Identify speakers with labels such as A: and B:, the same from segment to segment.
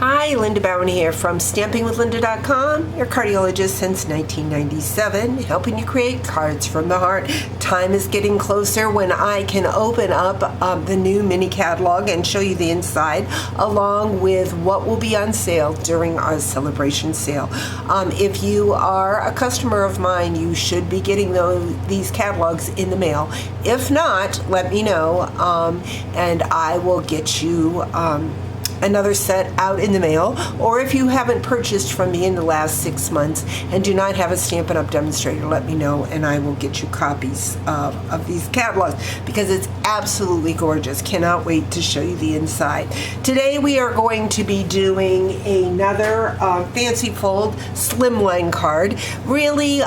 A: Hi, Linda Bowen here from StampingWithLinda.com, your cardiologist since 1997, helping you create cards from the heart. Time is getting closer when I can open up the new mini catalog and show you the inside, along with what will be on sale during our celebration sale. If you are a customer of mine, you should be getting these catalogs in the mail. If not, let me know, and I will get you another set out in the mail. Or if you haven't purchased from me in the last 6 months and do not have a Stampin' Up! Demonstrator, let me know and I will get you copies of these catalogs, because it's absolutely gorgeous. Cannot wait to show you the inside. Today we are going to be doing another fancy fold Slimline card. Really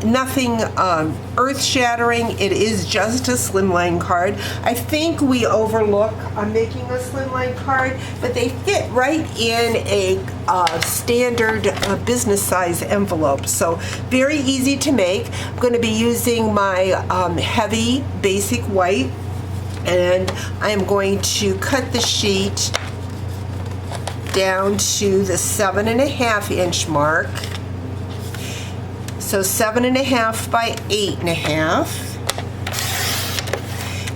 A: nothing earth-shattering. It is just a Slimline card. I think we overlook making a Slimline card, but they fit right in a standard business size envelope. So very easy to make. I'm going to be using my heavy basic white, and I am going to cut the sheet down to the 7.5 inch mark. So 7.5 by 8.5.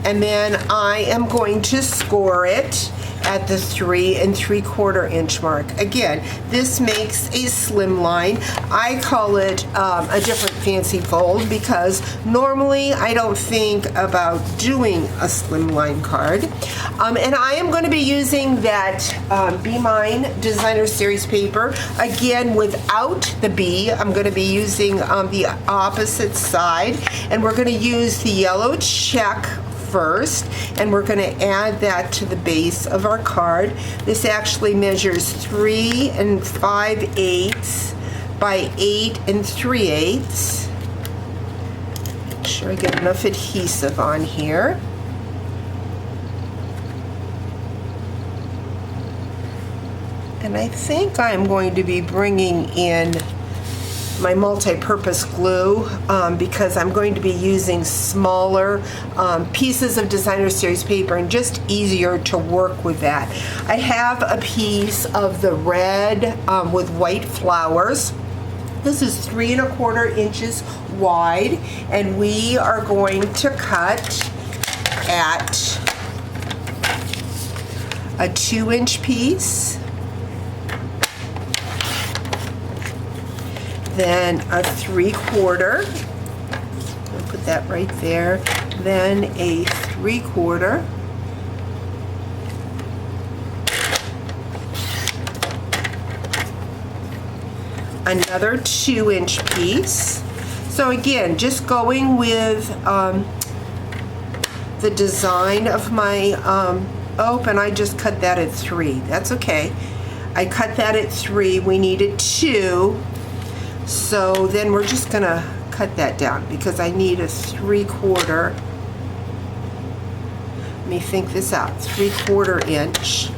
A: And then I am going to score it at the 3 3/4 inch mark. Again, this makes a slimline. I call it a different fancy fold because normally I don't think about doing a slimline card. And I am going to be using that Be Mine Designer Series paper. Again, without the B, I'm going to be using the opposite side, and we're going to use the yellow check first, and we're going to add that to the base of our card. This actually measures 3 5/8 by 8 3/8. Make sure I get enough adhesive on here. And I think I'm going to be bringing in my multi-purpose glue because I'm going to be using smaller pieces of Designer Series paper and just easier to work with that. I have a piece of the red with white flowers. This is 3 1/4 inches wide, and we are going to cut at a 2-inch piece, then a 3/4, I'll put that right there, then a 3/4, another 2-inch piece. So again, just going with the design of my and I just cut that at 3. That's okay. I cut that at 3. We needed 2. So then we're just gonna cut that down because I need a 3/4. Let me think this out. 3/4 inch.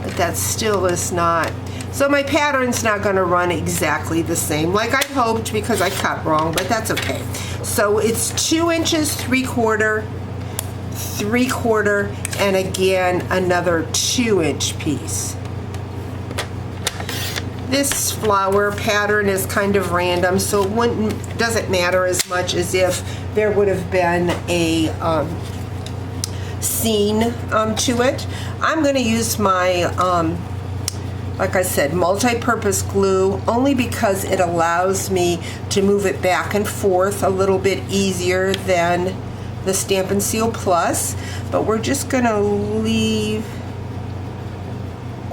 A: But that still is not. So my pattern's not gonna run exactly the same like I hoped because I cut wrong, but that's okay. So it's 2 inches, 3/4, 3/4, and again another 2-inch piece. This flower pattern is kind of random, so it doesn't matter as much as if there would have been a scene to it. I'm going to use my, like I said, multi-purpose glue only because it allows me to move it back and forth a little bit easier than the Stampin' Seal Plus. But we're just going to leave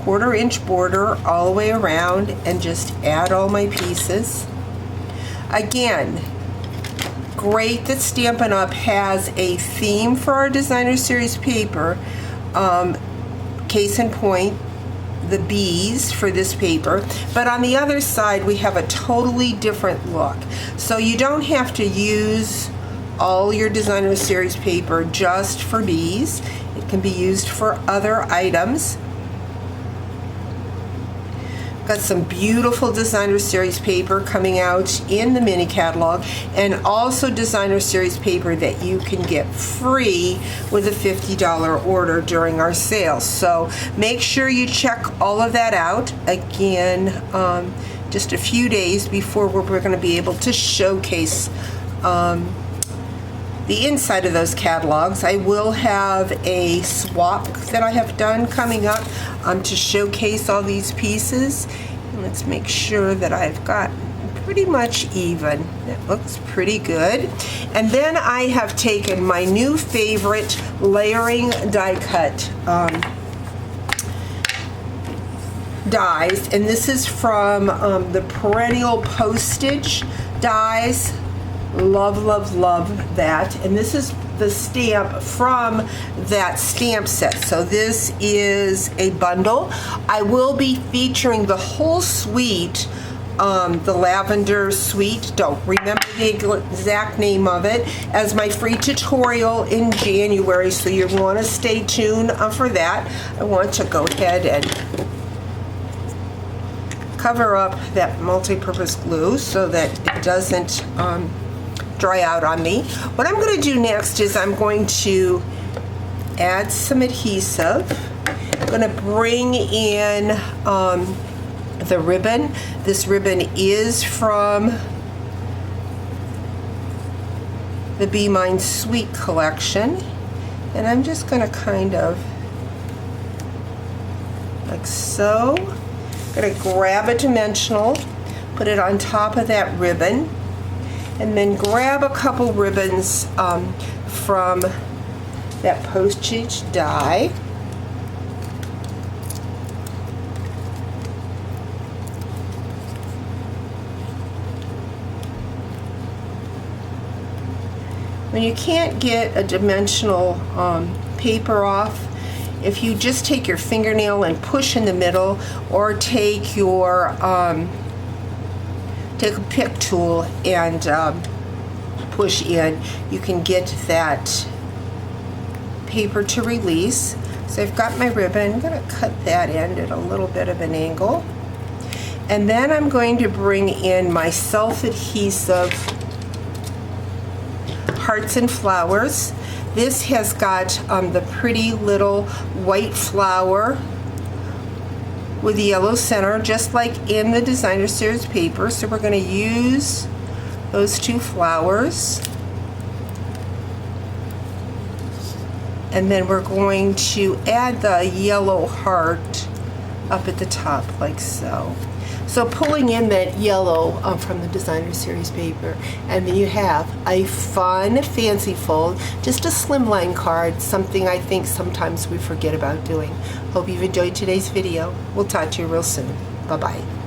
A: 1/4 inch border all the way around and just add all my pieces. Again, great that Stampin' Up! Has a theme for our Designer Series paper. Case in point, the bees for this paper. But on the other side, we have a totally different look. So you don't have to use all your Designer Series paper just for bees. It can be used for other items. Got some beautiful designer series paper coming out in the mini catalog, and also designer series paper that you can get free with a $50 order during our sale. So make sure you check all of that out. Again, just a few days before we're going to be able to showcase the inside of those catalogs. I will have a swap that I have done coming up to showcase all these pieces. And let's make sure that I've got pretty much even. That looks pretty good. And then I have taken my new favorite layering die cut dies, and this is from the Perennial Postage dies. Love, love, love that. And this is the stamp from that stamp set. So this is a bundle. I will be featuring the whole suite, the lavender suite, don't remember the exact name of it, as my free tutorial in January, so you want to stay tuned for that. I want to go ahead and cover up that multi-purpose glue so that it doesn't dry out on me. What I'm going to do next is I'm going to add some adhesive. I'm going to bring in the ribbon. This ribbon is from the Be Mine Sweet collection, and I'm just going to kind of like so. I'm going to grab a dimensional, put it on top of that ribbon, and then grab a couple ribbons from that postage die. When you can't get a dimensional paper off, if you just take your fingernail and push in the middle, or take your take a pick tool and push in, you can get that paper to release. So I've got my ribbon. I'm going to cut that end at a little bit of an angle, and then I'm going to bring in my self-adhesive Hearts and Flowers. This has got the pretty little white flower with the yellow center, just like in the designer series paper. So we're going to use those two flowers, and then we're going to add the yellow heart up at the top like so. So pulling in that yellow from the designer series paper, and then you have a fun fancy fold, just a slimline card, something I think sometimes we forget about doing. Hope you've enjoyed today's video. We'll talk to you real soon. Bye-bye.